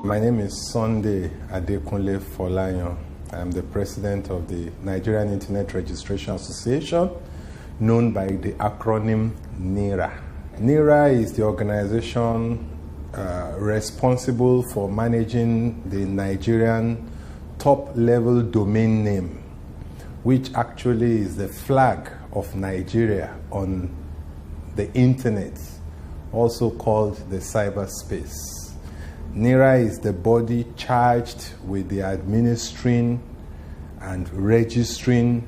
My name is Sunday Adekunle Folayan. I'm the president of the Nigerian Internet Registration Association, known by the acronym NIRA. NIRA is the organization responsible for managing the Nigerian top-level domain name, which actually is the flag of Nigeria on the internet, also called the cyberspace. NIRA is the body charged with the administering and registering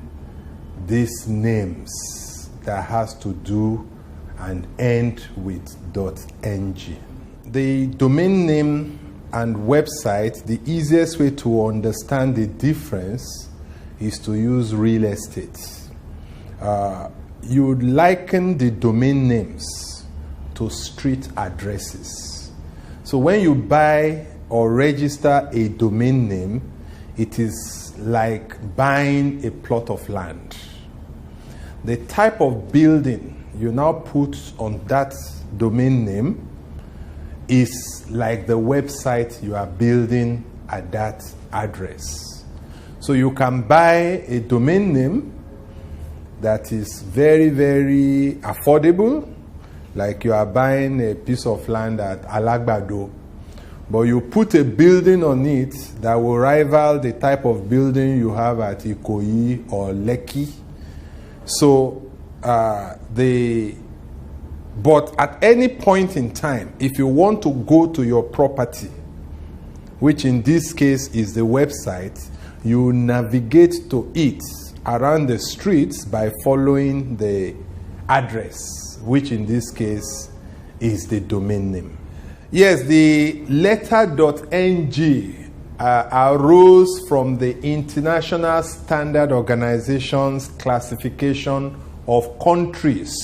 these names that has to do and end with .ng. The domain name and website, the easiest way to understand the difference is to use real estate. You would liken the domain names to street addresses. So when you buy or register a domain name, it is like buying a plot of land. The type of building you now put on that domain name is like the website you are building at that address. So you can buy a domain name that is very, very affordable, like you are buying a piece of land at Alagbado, but you put a building on it that will rival the type of building you have at Ikoyi or Lekki. So but at any point in time, if you want to go to your property, which in this case is the website, you navigate to it around the streets by following the address, which in this case is the domain name. Yes, the letter .ng arose from the International Standard Organization's classification of countries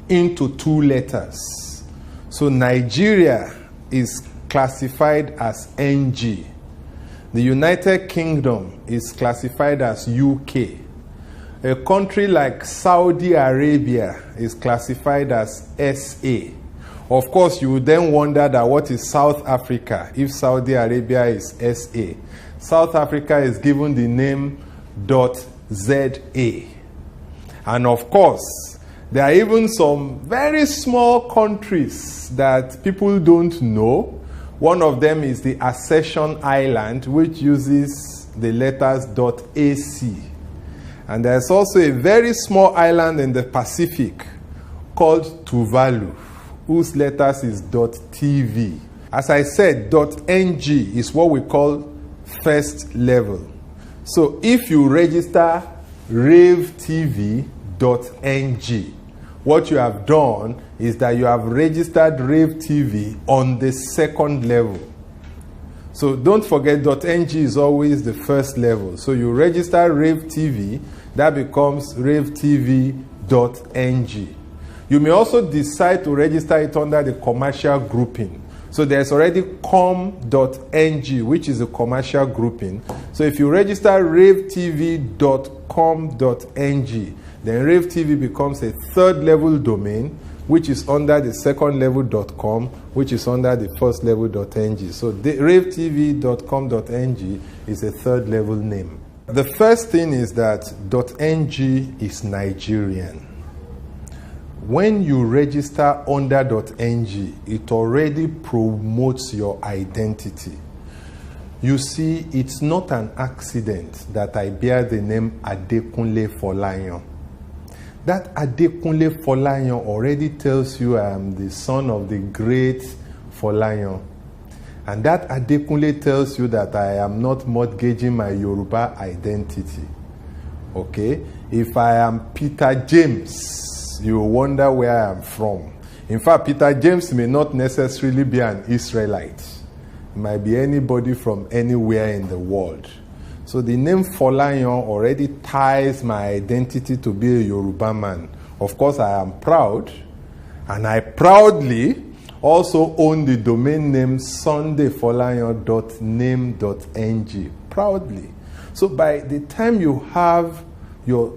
into two letters. So Nigeria is classified as NG. The United Kingdom is classified as UK. A country like Saudi Arabia is classified as SA. Of course, you would then wonder that what is South Africa if Saudi Arabia is SA? South Africa is given the name .ZA. And of course, there are even some very small countries that people don't know. One of them is the Accession Island, which uses the letters .AC. And there's also a very small island in the Pacific called Tuvalu, whose letters is .TV. As I said, .ng is what we call first level. So if you register RaveTV.ng, what you have done is that you have registered RaveTV on the second level. So don't forget .ng is always the first level. So you register RaveTV, that becomes RaveTV.ng. You may also decide to register it under the commercial grouping. So there's already com.ng, which is a commercial grouping. So if you register ravetv.com.ng, then RaveTV becomes a third level domain, which is under the second level .com, which is under the first level .ng. So the ravetv.com.ng is a third level name. The first thing is that .ng is Nigerian. When you register under .ng, it already promotes your identity. You see, it's not an accident that I bear the name Adekunle Folayan. That Adekunle Folayan already tells you I am the son of the great Folayan. And that Adekunle tells you that I am not mortgaging my Yoruba identity. Okay? If I am Peter James, you will wonder where I am from. In fact, Peter James may not necessarily be an Israelite. It might be anybody from anywhere in the world. So the name Folayan already ties my identity to be a Yoruba man. Of course, I am proud, and I proudly also own the domain name sundayfolayan.name.ng. Proudly. So by the time you have your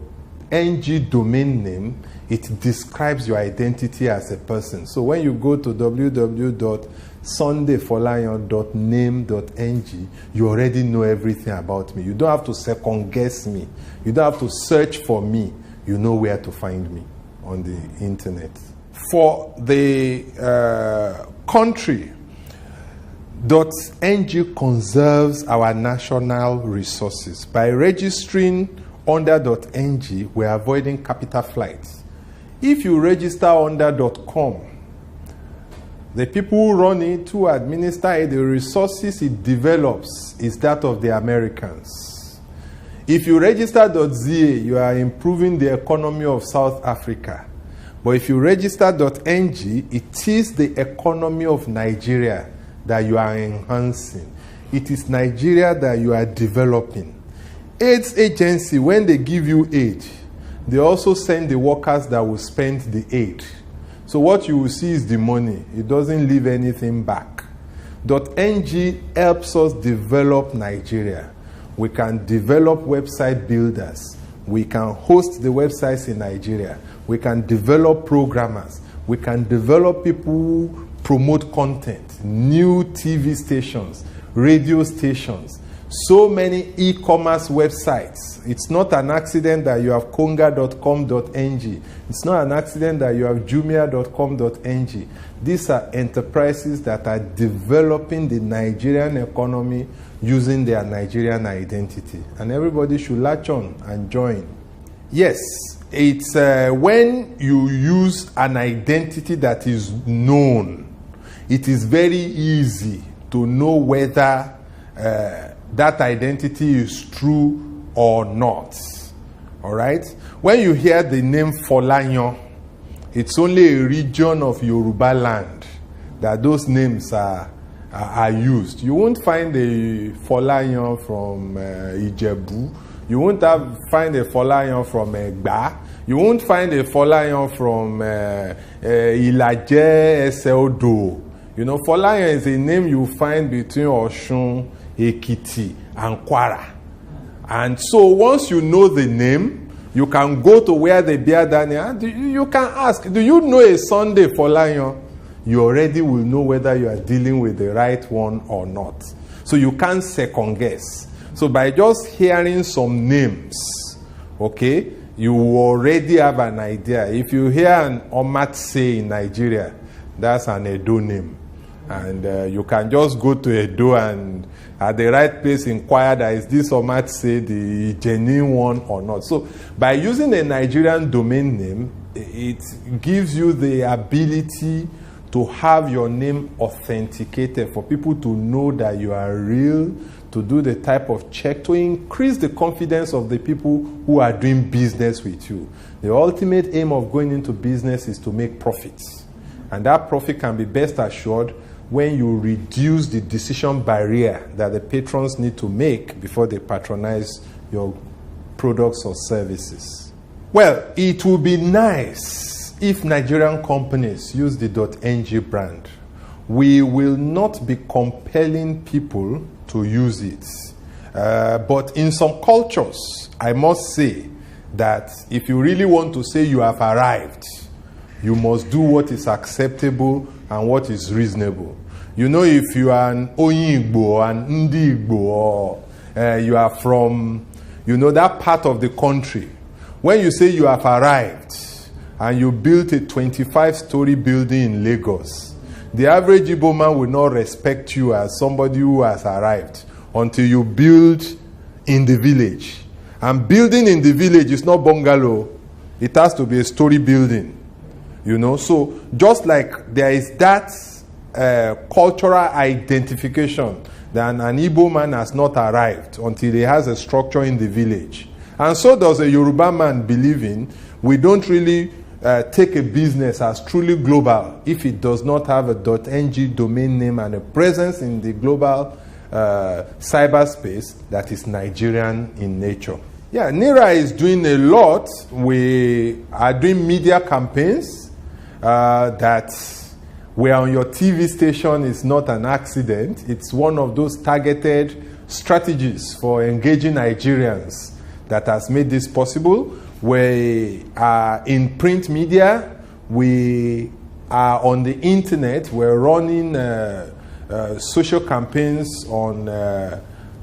NG domain name, it describes your identity as a person. So when you go to www sundayfolayan.name.ng, you already know everything about me. You don't have to second guess me. You don't have to search for me. You know where to find me on the internet. For the country, .ng conserves our national resources. By registering under .ng, we're avoiding capital flights. If you register under .com, the people who run it, who administer it, the resources it develops is that of the Americans. If you register .za, you are improving the economy of South Africa. But if you register .ng, it is the economy of Nigeria that you are enhancing. It is Nigeria that you are developing. AIDS agency, when they give you aid, they also send the workers that will spend the aid. So what you will see is the money. It doesn't leave anything back. .ng helps us develop Nigeria. We can develop website builders. We can host the websites in Nigeria. We can develop programmers. We can develop people who promote content, new TV stations, radio stations, so many e-commerce websites. It's not an accident that you have konga.com.ng. It's not an accident that you have jumia.com.ng. These are enterprises that are developing the Nigerian economy using their Nigerian identity. And everybody should latch on and join. Yes, it's when you use an identity that is known, it is very easy to know whether that identity is true or not. All right? When you hear the name Folayan, it's only a region of Yoruba land that those names are used. You won't find a Folayan from Ijebu. You won't find a Folayan from Egba. You won't find a Folayan from Ilaje Eseodo. You know, Folayan is a name you find between Osun, Ekiti, and Kwara. And so once you know the name, you can go to where they bear Daniel. You can ask, do you know a Sunday Folayan? You already will know whether you are dealing with the right one or not. So you can't second guess. So by just hearing some names, okay, you already have an idea. If you hear an Omatse in Nigeria, that's an Edo name. And you can just go to Edo and at the right place inquire that is this Omatse the genuine one or not. So by using a Nigerian domain name, it gives you the ability to have your name authenticated for people to know that you are real, to do the type of check, to increase the confidence of the people who are doing business with you. The ultimate aim of going into business is to make profits. And that profit can be best assured when you reduce the decision barrier that the patrons need to make before they patronize your products or services. Well, it would be nice if Nigerian companies use the .ng brand. We will not be compelling people to use it. But in some cultures, I must say that if you really want to say you have arrived, you must do what is acceptable and what is reasonable. You know, if you are an Oyinbo or an Ndigbo or you are from, you know, that part of the country, when you say you have arrived and you built a 25-story building in Lagos, the average Igbo man will not respect you as somebody who has arrived until you build in the village. And building in the village is not bungalow. It has to be a story building. You know, so just like there is that cultural identification that an Igbo man has not arrived until he has a structure in the village. And so does a Yoruba man believe in, we don't really take a business as truly global if it does not have a .ng domain name and a presence in the global cyberspace that is Nigerian in nature. Yeah, NIRA is doing a lot. We are doing media campaigns that where on your TV station is not an accident. It's one of those targeted strategies for engaging Nigerians that has made this possible. We are in print media. We are on the internet. We're running social campaigns on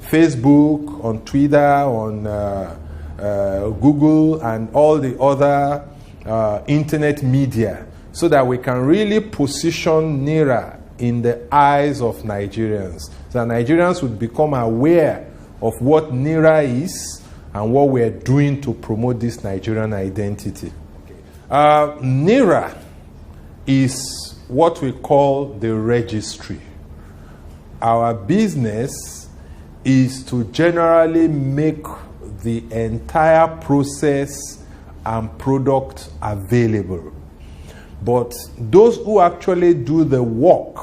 Facebook, on Twitter, on Google, and all the other internet media, so that we can really position NIRA in the eyes of Nigerians. So that Nigerians would become aware of what NIRA is and what we are doing to promote this Nigerian identity. NIRA is what we call the registry. Our business is to generally make the entire process and product available. But those who actually do the work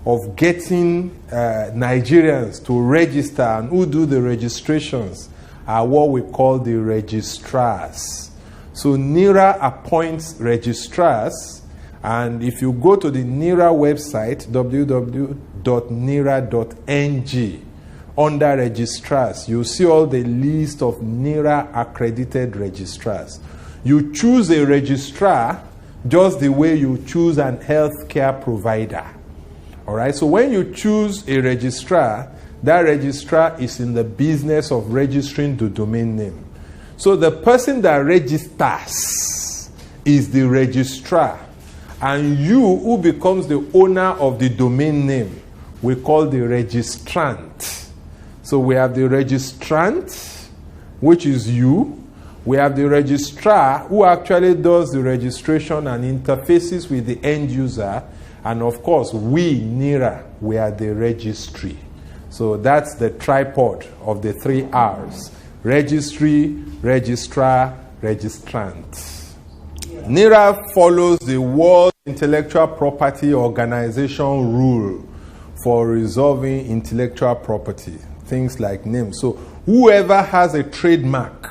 of getting Nigerians to register and who do the registrations are what we call the registrars. So NIRA appoints registrars, and if you go to the NIRA website, www.nira.ng, under registrars, you see all the list of NIRA accredited registrars. You choose a registrar just the way you choose an healthcare provider. All right, so when you choose a registrar, that registrar is in the business of registering the domain name. So the person that registers is the registrar, and you, who becomes the owner of the domain name, we call the registrant. So we have the registrant, which is you. We have the registrar, who actually does the registration and interfaces with the end user. And of course, we, NIRA, we are the registry. So that's the tripod of the 3 R's. Registry, registrar, registrant. NIRA follows the World Intellectual Property Organization rule for resolving intellectual property, things like names. So whoever has a trademark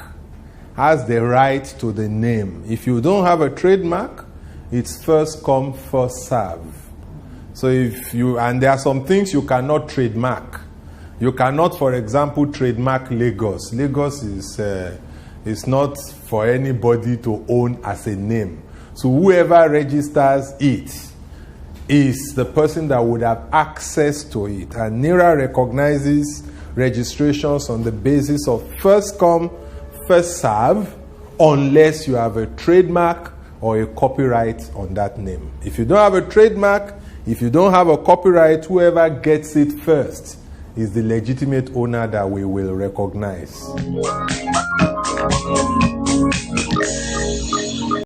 has the right to the name. If you don't have a trademark, it's first come, first serve. So if you, and there are some things you cannot trademark. You cannot, for example, trademark Lagos. Lagos is not for anybody to own as a name. So whoever registers it is the person that would have access to it. And NIRA recognizes registrations on the basis of first come, first serve, unless you have a trademark or a copyright on that name. If you don't have a trademark, if you don't have a copyright, whoever gets it first is the legitimate owner that we will recognize.